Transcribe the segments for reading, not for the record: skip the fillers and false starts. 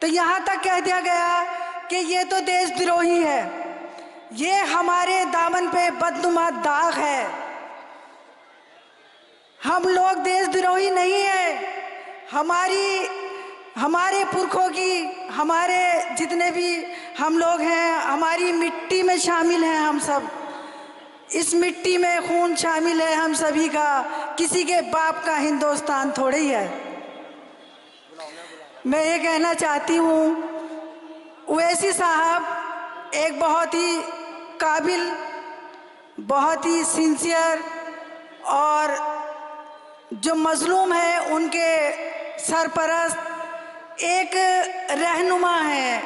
तो यहाँ तक कह दिया गया कि ये तो देशद्रोही है, ये हमारे दामन पे बदनुमा दाग है। हम लोग देशद्रोही नहीं है। हमारे पुरखों की, हमारे जितने भी हम लोग हैं, हमारी मिट्टी में शामिल हैं हम सब। इस मिट्टी में खून शामिल है हम सभी का। किसी के बाप का हिंदुस्तान थोड़े ही है। मैं ये कहना चाहती हूँ, ओवैसी साहब एक बहुत ही काबिल, बहुत ही सिंसियर और जो मजलूम है उनके सरपरस्त एक रहनुमा है।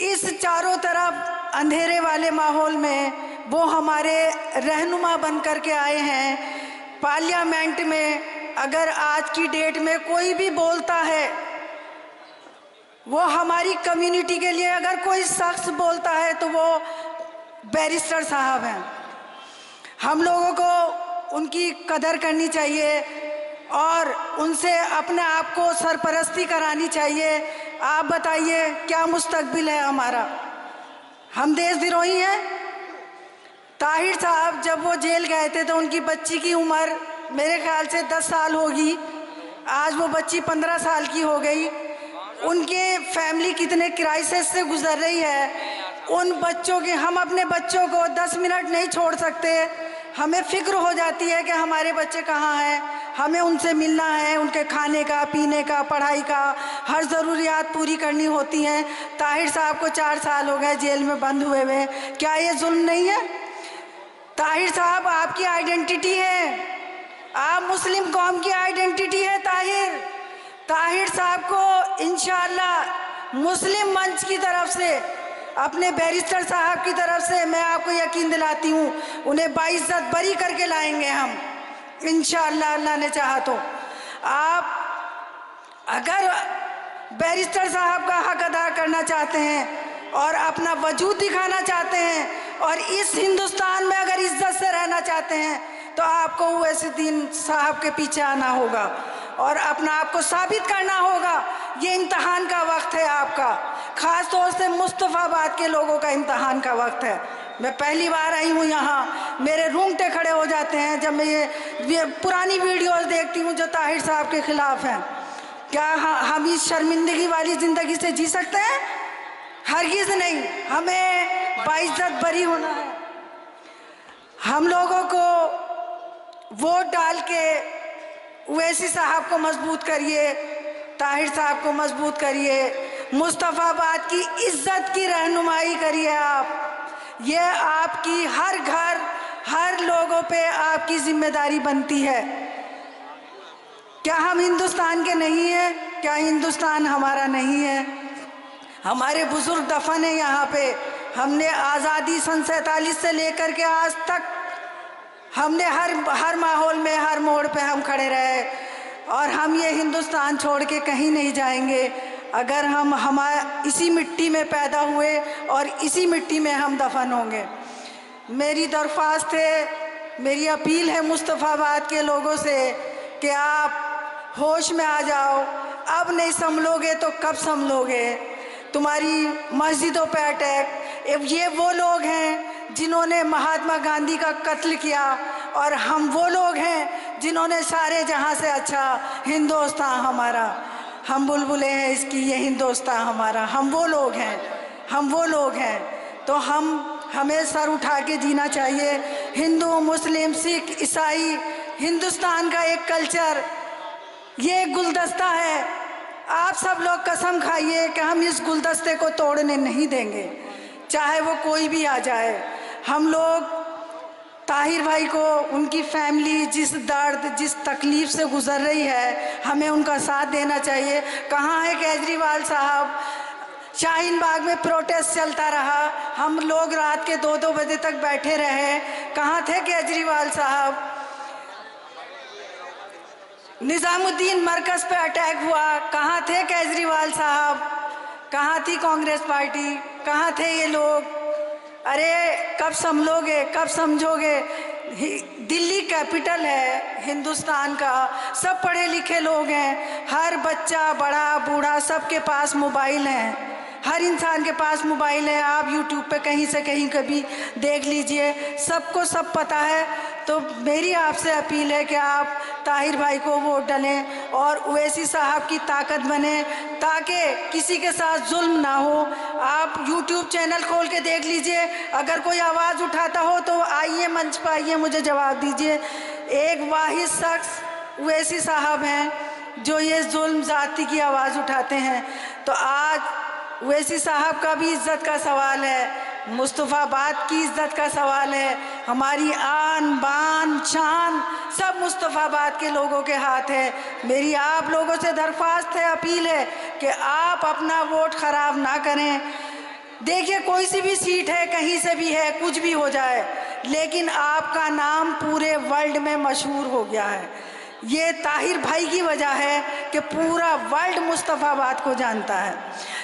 इस चारों तरफ अंधेरे वाले माहौल में वो हमारे रहनुमा बन कर के आए हैं। पार्लियामेंट में अगर आज की डेट में कोई भी बोलता है, वो हमारी कम्युनिटी के लिए अगर कोई शख्स बोलता है तो वो बैरिस्टर साहब हैं। हम लोगों को उनकी कदर करनी चाहिए और उनसे अपने आप को सरपरस्ती करानी चाहिए। आप बताइए क्या मुस्तकबिल है हमारा? हम देशद्रोही हैं? ताहिर साहब जब वो जेल गए थे तो उनकी बच्ची की उम्र मेरे ख्याल से 10 साल होगी। आज वो बच्ची 15 साल की हो गई। उनके फैमिली कितने क्राइसिस से गुजर रही है। उन बच्चों के, हम अपने बच्चों को 10 मिनट नहीं छोड़ सकते। हमें फिक्र हो जाती है कि हमारे बच्चे कहाँ हैं, हमें उनसे मिलना है, उनके खाने का, पीने का, पढ़ाई का, हर ज़रूरियात पूरी करनी होती हैं। ताहिर साहब को 4 साल हो गए जेल में बंद हुए हुए। क्या ये जुल्म नहीं है? ताहिर साहब आपकी आइडेंटिटी है, आप मुस्लिम कौम की आइडेंटिटी है। ताहिर साहब को इंशाअल्लाह मुस्लिम मंच की तरफ से, अपने बैरिस्टर साहब की तरफ से मैं आपको यकीन दिलाती हूँ, उन्हें बाइज्जत बरी करके लाएंगे हम इंशाअल्लाह, अल्लाह ने चाहा तो। आप अगर बैरिस्टर साहब का हक अदा करना चाहते हैं और अपना वजूद दिखाना चाहते हैं और इस हिंदुस्तान में अगर इज्जत से रहना चाहते हैं तो आपको ओवैसी साहब के पीछे आना होगा और अपना आप को साबित करना होगा। ये इम्तहान का वक्त है आपका, ख़ास तौर से मुस्तफ़ाबाद के लोगों का इम्तहान का वक्त है। मैं पहली बार आई हूँ यहाँ, मेरे रूंगटे खड़े हो जाते हैं जब मैं ये पुरानी वीडियोस देखती हूँ जो ताहिर साहब के ख़िलाफ़ हैं। क्या हम इस शर्मिंदगी वाली ज़िंदगी से जी सकते हैं? हरगिज़ नहीं। हमें बाइज्जत बरी होना है। हम लोगों को वोट डाल के ओवैसी साहब को मजबूत करिए, ताहिर साहब को मजबूत करिए, मुस्तफ़ाबाद की इज्जत की रहनुमाई करिए आप। ये आपकी हर घर, हर लोगों पे आपकी जिम्मेदारी बनती है। क्या हम हिंदुस्तान के नहीं हैं? क्या हिंदुस्तान हमारा नहीं है? हमारे बुजुर्ग दफन है यहाँ पे। हमने आज़ादी सन 47 से लेकर के आज तक हमने हर माहौल में, हर मोड़ पे हम खड़े रहे और हम ये हिंदुस्तान छोड़ के कहीं नहीं जाएंगे। अगर हम इसी मिट्टी में पैदा हुए और इसी मिट्टी में हम दफन होंगे। मेरी दरख्वास्त है, मेरी अपील है मुस्तफ़ाबाद के लोगों से कि आप होश में आ जाओ। अब नहीं संभलोगे तो कब संभलोगे? तुम्हारी मस्जिदों पे अटैक, ये वो लोग हैं जिन्होंने महात्मा गांधी का कत्ल किया और हम वो लोग हैं जिन्होंने सारे जहां से अच्छा हिंदुस्तान हमारा, हम बुलबुलें हैं इसकी, ये हिंदुस्तान हमारा, हम वो लोग हैं। तो हमें सर उठा के जीना चाहिए। हिंदू, मुस्लिम, सिख, ईसाई, हिंदुस्तान का एक कल्चर, ये एक गुलदस्ता है। आप सब लोग कसम खाइए कि हम इस गुलदस्ते को तोड़ने नहीं देंगे, चाहे वो कोई भी आ जाए। हम लोग ताहिर भाई को, उनकी फैमिली जिस दर्द, जिस तकलीफ़ से गुज़र रही है, हमें उनका साथ देना चाहिए। कहाँ है केजरीवाल साहब? शाहीन बाग में प्रोटेस्ट चलता रहा, हम लोग रात के 2-2 बजे तक बैठे रहे। कहाँ थे केजरीवाल साहब? निज़ामुद्दीन मरकज़ पे अटैक हुआ, कहाँ थे केजरीवाल साहब? कहाँ थी कांग्रेस पार्टी? कहाँ थे ये लोग? अरे कब संभलोगे, कब समझोगे? दिल्ली कैपिटल है हिंदुस्तान का, सब पढ़े लिखे लोग हैं, हर बच्चा बड़ा बूढ़ा सबके पास मोबाइल हैं, हर इंसान के पास मोबाइल है। आप यूट्यूब पे कहीं से कहीं कभी देख लीजिए, सबको सब पता है। तो मेरी आपसे अपील है कि आप ताहिर भाई को वोट डालें और ओवैसी साहब की ताकत बने, ताकि किसी के साथ जुल्म ना हो। आप यूट्यूब चैनल खोल के देख लीजिए, अगर कोई आवाज़ उठाता हो तो आइए मंच पर आइए, मुझे जवाब दीजिए। एक वाहिद शख्स ओवैसी साहब हैं जो ये जुल्म ज़ाती की आवाज़ उठाते हैं। तो आज ओवैसी साहब का भी इज़्ज़त का सवाल है, मुस्तफ़ाबाद की इज़्ज़त का सवाल है, हमारी आन बान शान सब मुस्तफ़ाबाद के लोगों के हाथ है। मेरी आप लोगों से दरख्वास्त है, अपील है कि आप अपना वोट ख़राब ना करें। देखिए, कोई सी भी सीट है, कहीं से भी है, कुछ भी हो जाए, लेकिन आपका नाम पूरे वर्ल्ड में मशहूर हो गया है। ये ताहिर भाई की वजह है कि पूरा वर्ल्ड मुस्तफ़ाबाद को जानता है।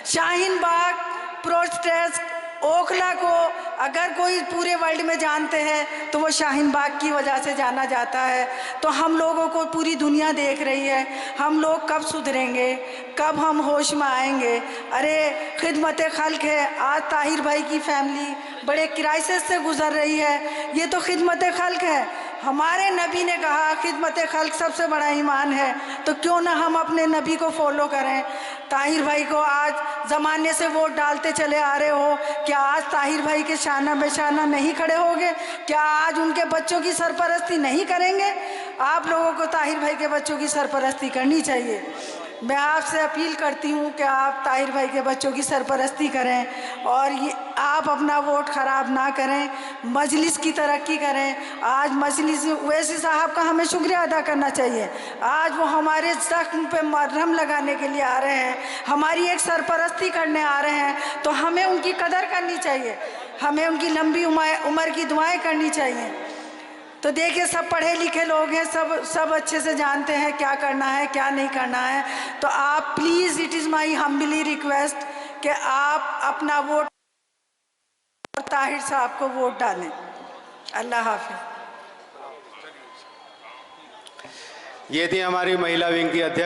शाहीन बाग प्रोटेस्ट ओखला को अगर कोई पूरे वर्ल्ड में जानते हैं तो वो शाहीन बाग की वजह से जाना जाता है। तो हम लोगों को पूरी दुनिया देख रही है, हम लोग कब सुधरेंगे, कब हम होश में आएंगे। अरे खिदमत खल्क है, आज ताहिर भाई की फैमिली बड़े क्राइसिस से गुजर रही है, ये तो खिदमत खल्क है। हमारे नबी ने कहा खिदमत खल्क सबसे बड़ा ईमान है, तो क्यों ना हम अपने नबी को फॉलो करें। ताहिर भाई को आज ज़माने से वोट डालते चले आ रहे हो, क्या आज ताहिर भाई के शाना बेशाना नहीं खड़े होगे? क्या आज उनके बच्चों की सरपरस्ती नहीं करेंगे? आप लोगों को ताहिर भाई के बच्चों की सरपरस्ती करनी चाहिए। मैं आपसे अपील करती हूँ कि आप ताहिर भाई के बच्चों की सरपरस्ती करें और ये आप अपना वोट ख़राब ना करें, मजलिस की तरक्की करें। आज मजलिस ओवैसी साहब का हमें शुक्रिया अदा करना चाहिए, आज वो हमारे ज़ख्म पे मरहम लगाने के लिए आ रहे हैं, हमारी एक सरपरस्ती करने आ रहे हैं, तो हमें उनकी कदर करनी चाहिए, हमें उनकी लंबी उम्र की दुआएँ करनी चाहिए। तो देखिए, सब पढ़े लिखे लोग हैं, सब अच्छे से जानते हैं क्या करना है क्या नहीं करना है। तो आप please, it is my humbly request कि आप अपना वोट और ताहिर साहब को वोट डालें। अल्लाह हाफिज़। ये थी हमारी महिला विंग की अध्यक्ष।